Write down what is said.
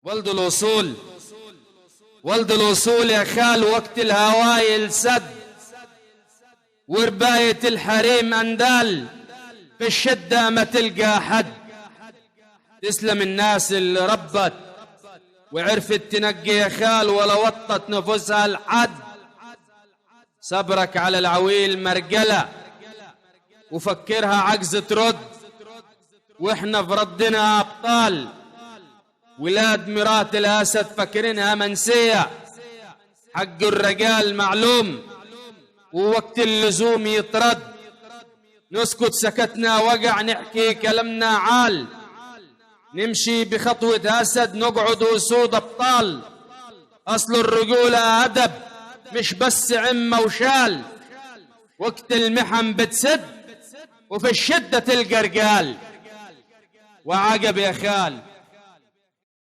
ولد الوصول، ولد الوصول يا خال، وقت الهوايل سد ورباية الحريم أندال، في الشدة ما تلقى حد. تسلم الناس اللي ربت وعرفت تنقي يا خال ولا وطت نفوسها الحد. صبرك على العويل مرجلة وفكرها عجز ترد، واحنا في ردنا أبطال. ولاد مرات الأسد فاكرينها منسية، حق الرجال معلوم ووقت اللزوم يطرد. نسكت سكتنا وقع، نحكي كلامنا عال، نمشي بخطوة أسد نقعد أسود أبطال. أصل الرجولة أدب مش بس عمة وشال، وقت المحن بتسد وفي الشدة تلقى رجال. وعجب يا خال